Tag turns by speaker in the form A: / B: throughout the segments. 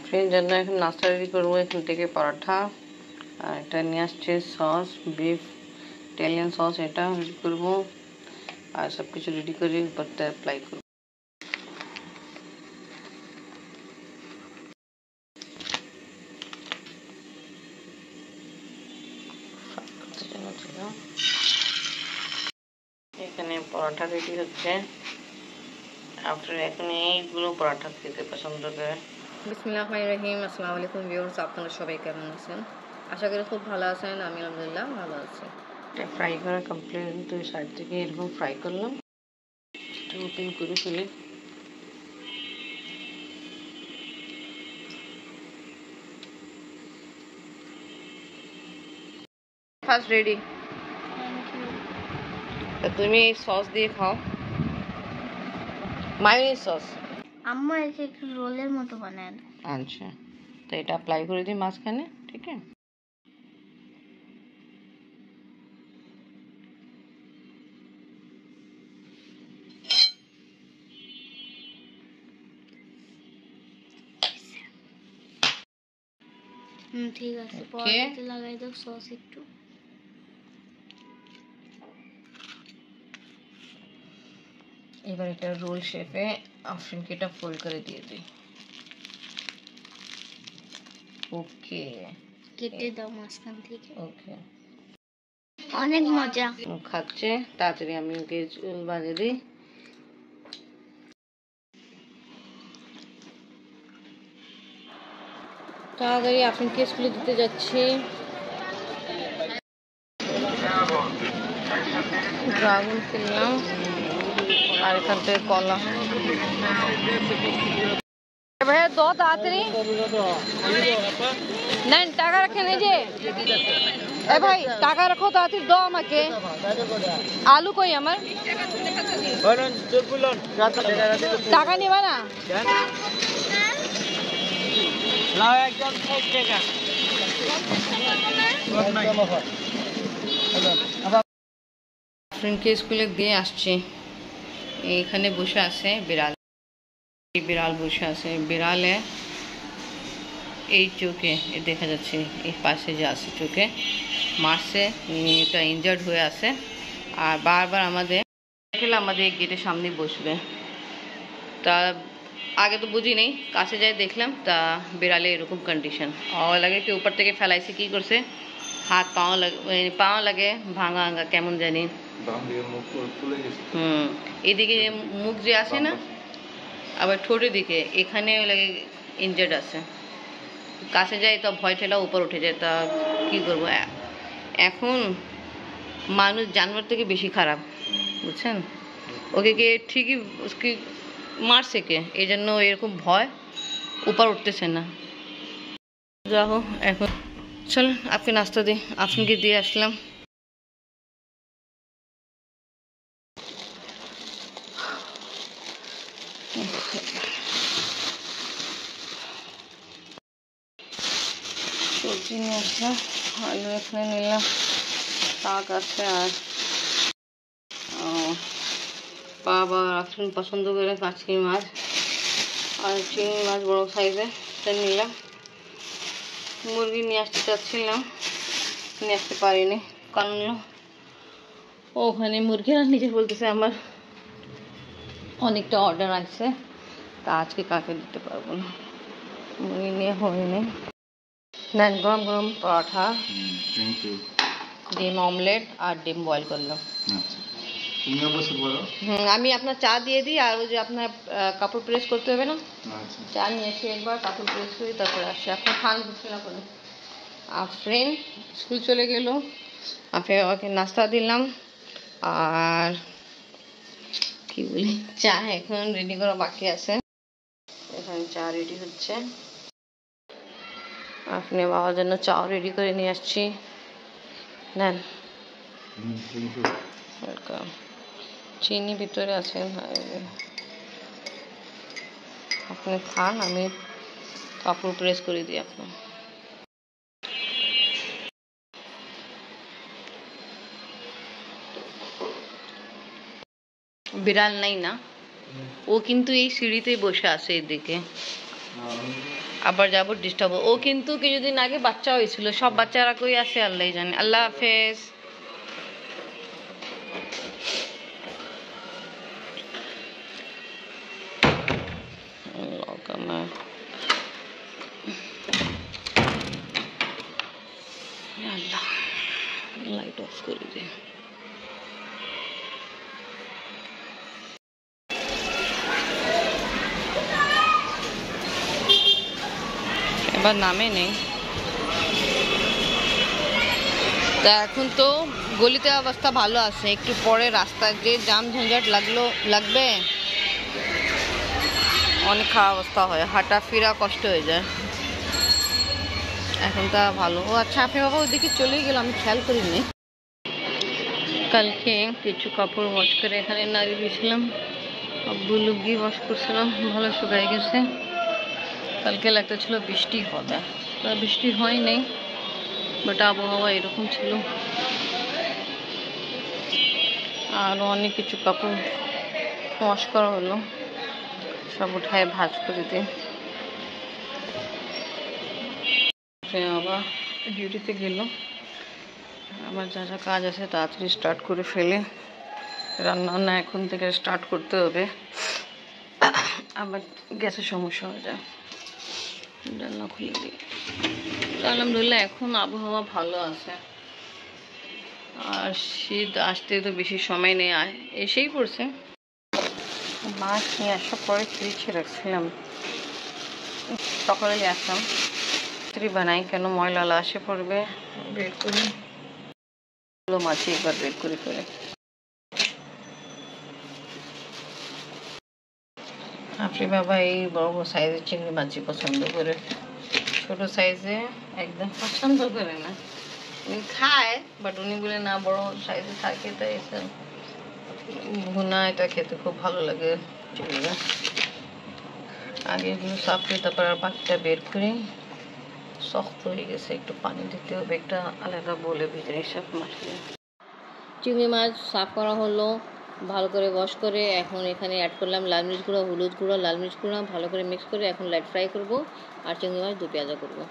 A: আফরিনের জন্য এখন নাস্তা রেডি করবো। এখান থেকে পরোটা আর এটা নিয়ে আসছে সস, বিফ ইটালিয়ান সস, এটা রেডি করবো আর সব কিছু রেডি করে উপরতে অ্যাপ্লাই করবো। এখানে পরোটা রেডি হচ্ছে। আফরিন এখন এইগুলো পরোটা খেতে পছন্দ করে। বিসমিল্লাহির রহিম। আসসালামু আলাইকুম ভিউয়ার্স, আপনারা সবাই কেমন আছেন? আশা করি খুব ভালো আছেন। আমি আলহামদুলিল্লাহ ভালো আছি। এটা ফ্রাই করা কমপ্লিট, দুই সাইড থেকে এরকম ফ্রাই করলাম। এটা ওপেন করে ফেলি। First ready. তুমি সস দিয়ে খাও, মায়োনিজ সস।
B: আম্মু একে একটু রোলের মতো বানায়।
A: আচ্ছা, তো এটা অ্যাপ্লাই করে দিই মাঝখানে, ঠিক আছে?
B: ঠিক আছে, পরোটাতে লাগাই দাও সস একটু।
A: এবার এটা রোল শেপে আফরিনকে এটা ফোল্ড করে দিয়ে দিই। ওকে,
B: কেটে দাও মাঝখান থেকে।
A: ওকে,
B: অনেক মজা।
A: খাচ্ছে, তাড়াতাড়ি আমি ওকে চুল বাঁধিয়ে দিই। তাড়াতাড়ি আফরিনকে স্কুলে দিতে যাচ্ছি। ড্রাগন কিনলাম আর এখান থেকে কলা। ভাইয়া দো তাড়াতাড়ি, নেন টাকা রাখেন। এই যে এ ভাই টাকা রাখো, তাড়াতাড়ি দো আমাকে। আলু কই আমার? টাকা নিবা না? ফ্রেন্ডকে স্কুলে দিয়ে আসছি। এখানে বসে আছে বিড়াল, বিড়াল বসে আছে। বিড়ালে এই চোখে দেখা যাচ্ছে, এই পাশে যে আছে চোখে মারছে, এটা ইনজার্ড হয়ে আছে। আর বারবার আমাদের গেটের সামনে বসবে। তা আগে তো বুঝি নেই, কাছে যাই দেখলাম তা বিড়ালে এরকম কন্ডিশন। লাগে কি উপর থেকে ফেলাইছে, কি করছে, হাত পাও লাগে ভাঙা ভাঙা কেমন জানি। এদিকে মুখ যে আছে না, আবার ঠোঁটের দিকে এখানে লাগে ইনজার্ড আছে। কাছে যাই তো ভয় ঠেলা উপর উঠে যায়। তা কী করবো, এখন মানুষ জানোয়ার থেকে বেশি খারাপ, বুঝছেন? ওকে কে ঠিকই মারছে কে, এই জন্য এরকম ভয়, উপর উঠতেছে না। যা হোক, এখন চলেন আপনি নাস্তা দিই। আপনাকে দিয়ে আসলাম। সবজি নিয়ে আসলাম, আলু এখানে নিলাম, শাক আছে আর বাবা আফরিন পছন্দ করে কাঁচকি মাছ আর চিংড়ি মাছ বড় সাইজে, সেটা নিলাম। মুরগি নিয়ে আসতে চাচ্ছিলাম, নিয়ে আসতে পারিনি, কারণ ওখানে মুরগিরা নিজে বলতেছে আমার অনেকটা অর্ডার আছে, তা আজকে কাকে দিতে পারবো না, মুরগি নিয়ে হয়নি। নেন গরম গরম পরোটা, ডিম অমলেট আর ডিম বয়েল করলাম। আমি আপনার চা দিয়ে দিই, আর ওই যে আপনার কাপড় প্রেস করতে হবে না, চা নিয়ে এসে একবার কাপড় প্রেস করি, তারপরে আসি। আপনি খান বুঝতে না করে। আফরিন স্কুল চলে গেল, ওকে নাস্তা দিলাম আর কি বলি, চা এখন রেডি করা বাকি আছে। এখানে চা রেডি হচ্ছে। আপনি বাবার জন্য চাও রেডি করে নিয়ে আসছি, নেন। ওয়েলকাম। চিনি ভিতরে আছে, আপনি খান, আমি কাপড় প্রেস করে দিই আপনার। বিড়াল নাই না, ও কিন্তু এই সিঁড়িতেই বসে আছে এদিকে। আবার যাবো ডিস্টার্ব। ও কিন্তু কিছুদিন আগে বাচ্চা হয়েছিল, সব বাচ্চারা কই আছে আল্লাহ জানে। আল্লাহ হাফেজ। লাইট অফ করে দে। এবার নামে নেই। তা এখন তো গলিতে অবস্থা ভালো আছে, একটু পরে রাস্তায় যে জাম ঝঞ্ঝাট লাগবে, অনেক খারাপ অবস্থা হয়, হাঁটা ফিরা কষ্ট হয়ে যায়। এখন তা ভালো। ও আচ্ছা, আপনি বাবা ওইদিকে চলেই গেল, আমি খেয়াল করিনি। কালকে কিছু কাপড় ওয়াশ করে এখানে নাড়িয়ে দিয়েছিলাম, আব্বু লুঙ্গি ওয়াশ করছিলাম, ভালো শুকাই গেছে। কালকে লাগতেছিল বৃষ্টি হবে, তা বৃষ্টি হয় নাই, বাট আবহাওয়া এরকম ছিল। আরও অনেক কিছু কাপড় ওয়াশ করা হলো, সব উঠায় ভাঁজ করে দিয়ে আবার ডিউটিতে গেল। আমার যা যা কাজ আছে তাড়াতাড়ি স্টার্ট করে ফেলে, রান্না এখন থেকে স্টার্ট করতে হবে, আবার গ্যাসের সমস্যা হয়ে যায়। রান্না খুলে দিই। আলহামদুলিল্লাহ এখন আবহাওয়া ভালো আছে, আর শীত আসতে তো বেশি সময় নেই, এসেই পড়ছে। মাছ নিয়ে আসার পরে ফ্রিজে রাখছিলাম, সকালে আসলাম বানাই, কেন ময়লা আসে পড়বে, বের করি মাছি একবার বের করে ফেলে। আপনি বাবা এই বড় বড় সাইজের চিংড়ি মাছই পছন্দ করে, ছোট সাইজে একদম পছন্দ করে না। উনি খায়, বাট উনি বলে না বড় সাইজে থাকে, তাই ভুনা এটা খেতে খুব ভালো লাগে চিংড়িটা। আগে এগুলো সাফ করে তারপর আর বাকিটা বের করি, শক্ত হয়ে গেছে, একটু পানি দিতে হবে, একটা আলাদা বলে ভিতরে সব মাছ। চিংড়ি মাছ সাফ করা হলো, ভালো করে ওয়াশ করে এখন এখানে অ্যাড করলাম লাল মরিচ গুঁড়ো, হলুদ গুঁড়ো, লাল মরিচ গুঁড়ো, ভালো করে মিক্স করে এখন লাইট ফ্রাই করব, আর চিংড়ি মাছ 2 পেঁয়াজা করবো।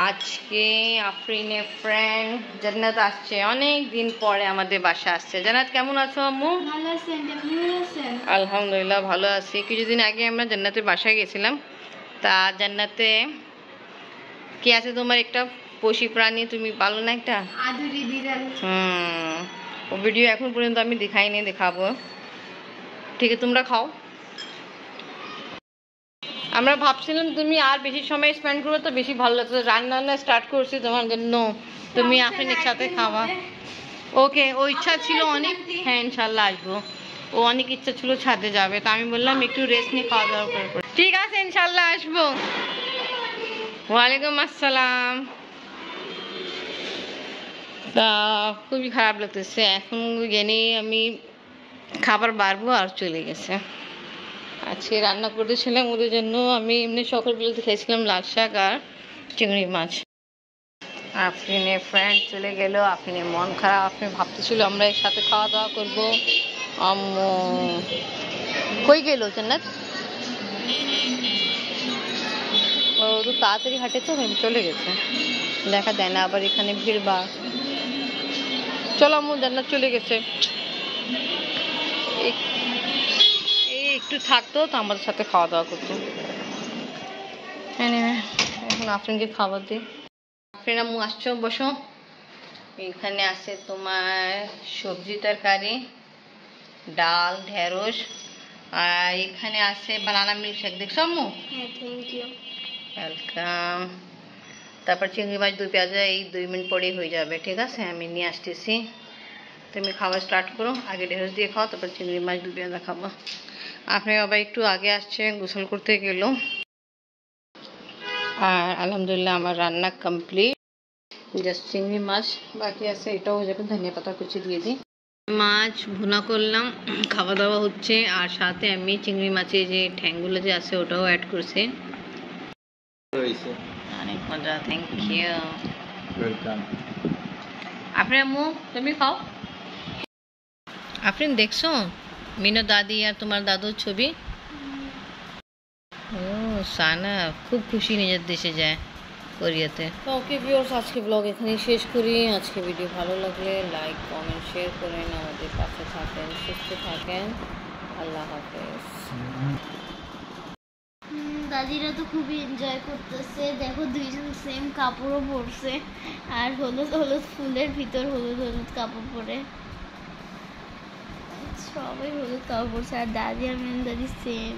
A: আজকে আফরিনের ফ্রেন্ড জান্নাত আসছে, অনেক দিন পরে আমাদের বাসা আসছে। জান্নাত কেমন আছো আম্মু?
B: ভালো আছেন, আপনি ভালো আছেন?
A: আলহামদুলিল্লাহ ভালো আছি। কিছুদিন আগে আমরা জান্নাতের বাসায় গেছিলাম, তা জান্নাতে কি আছে তোমার একটা পোষী প্রাণী, তুমি পালো না একটা
B: আদুরি বিড়াল?
A: ও ভিডিও এখন পর্যন্ত আমি দেখাইনি, দেখাবো। ঠিক আছে, তোমরা খাও। আমরা ভাবছিলাম তুমি আর বেশি সময় স্পেন্ড করবে তো বেশি ভালো লাগতো, রান্না স্টার্ট করছি তোমার জন্য, তুমি আফরিনের সাথে খাওয়া। ওকে, ও ইচ্ছা ছিল অনেক, হ্যাঁ ইনশাল্লাহ আসবো। ও অনেক ইচ্ছা ছিল ছাদে যাবে, তা আমি বললাম একটু রেস্ট নিয়ে খাওয়া দাওয়া করে। ঠিক আছে ইনশাল্লাহ আসবো। ওয়ালাইকুম আসসালাম। তা খুবই খারাপ লাগতেছে, এখন গেলে আমি খাবার বাড়বো আর চলে গেছে। আজকে রান্না করতেছিলাম ওদের জন্য, আমি এমনি সকালবেলাতে খেয়েছিলাম লাল শাক আর চিংড়ি মাছ। আফরিনের ফ্রেন্ড চলে গেল, আফরিনের মন খারাপ, আপনি ভাবতেছিল আমরা একসাথে খাওয়া দাওয়া করবো। আম্মু কই গেল জান্নাত? ও তো তাড়াতাড়ি হাঁটে তো চলে গেছে, দেখা দেয় না, আবার এখানে ভিড় বা। চলো আম্মু, জান্নাত চলে গেছে। এই একটু থাকতো তো আমাদের সাথে খাওয়া দাওয়া করতো। এখন আফরিনকে খাবার দিই। আফরিন আম্মু আসছো, বসো। এখানে আছে তোমার সবজি তরকারি, ডাল, ঢেঁড়স, আর এখানে আছে বানানা মিল্কশেক, দেখছো আম্মু?
B: হ্যাঁ, থ্যাংক ইউ।
A: ওয়েলকাম। তারপর চিংড়ি মাছ 2 পেঁয়াজা, এই 2 মিনিট পরেই হয়ে যাবে। ঠিক আছে, আমি নিয়ে আসতেছি, তুমি খাওয়া স্টার্ট করো। আগে ঢেঁড়স দিয়ে খাও, তারপর চিংড়ি মাছ 2 পেঁয়াজা খাবো। আপনি আবার একটু আগে আসছে, গোসল করতে গেল। আর আলহামদুলিল্লাহ আমার রান্না কমপ্লিট, জাস্ট চিংড়ি মাছ বাকি আছে, এটাও হয়ে যাবে। ধনিয়া পাতা কুচি দিয়ে দিই। মাছ ভুনা করলাম, খাওয়া দাওয়া হচ্ছে, আর সাথে আমি চিংড়ি মাছের যে ঠ্যাংগুলো যে আছে ওটাও অ্যাড করছি। অনেক মজা, থ্যাংক ইউ। ওয়েলকাম। আপনি আম্মু তুমি খাও। আপনি দেখছো মিনো দাদি আর তোমার দাদুর ছবি? ও সানা খুব খুশি নিজের দেশে যায় কোরিয়াতে। তো ওকে ভিউয়ার্স, আজকে ব্লগ এখানেই শেষ করি। আজকে ভিডিও ভালো লাগলে লাইক কমেন্ট শেয়ার করেন, আমাদের পাশে থাকেন, সুস্থ থাকেন। আল্লাহ হাফেজ।
B: দাদিরা তো খুবই এনজয় করতেছে। দেখো দুইজন সেম কাপড়ও পরছে, আর হলুদ হলুদ ফুলের ভিতর হলুদ হলুদ কাপড় পরে সবাই হলুদ কাপড় পরছে, আর দাদি আর মেন দাদি সেম।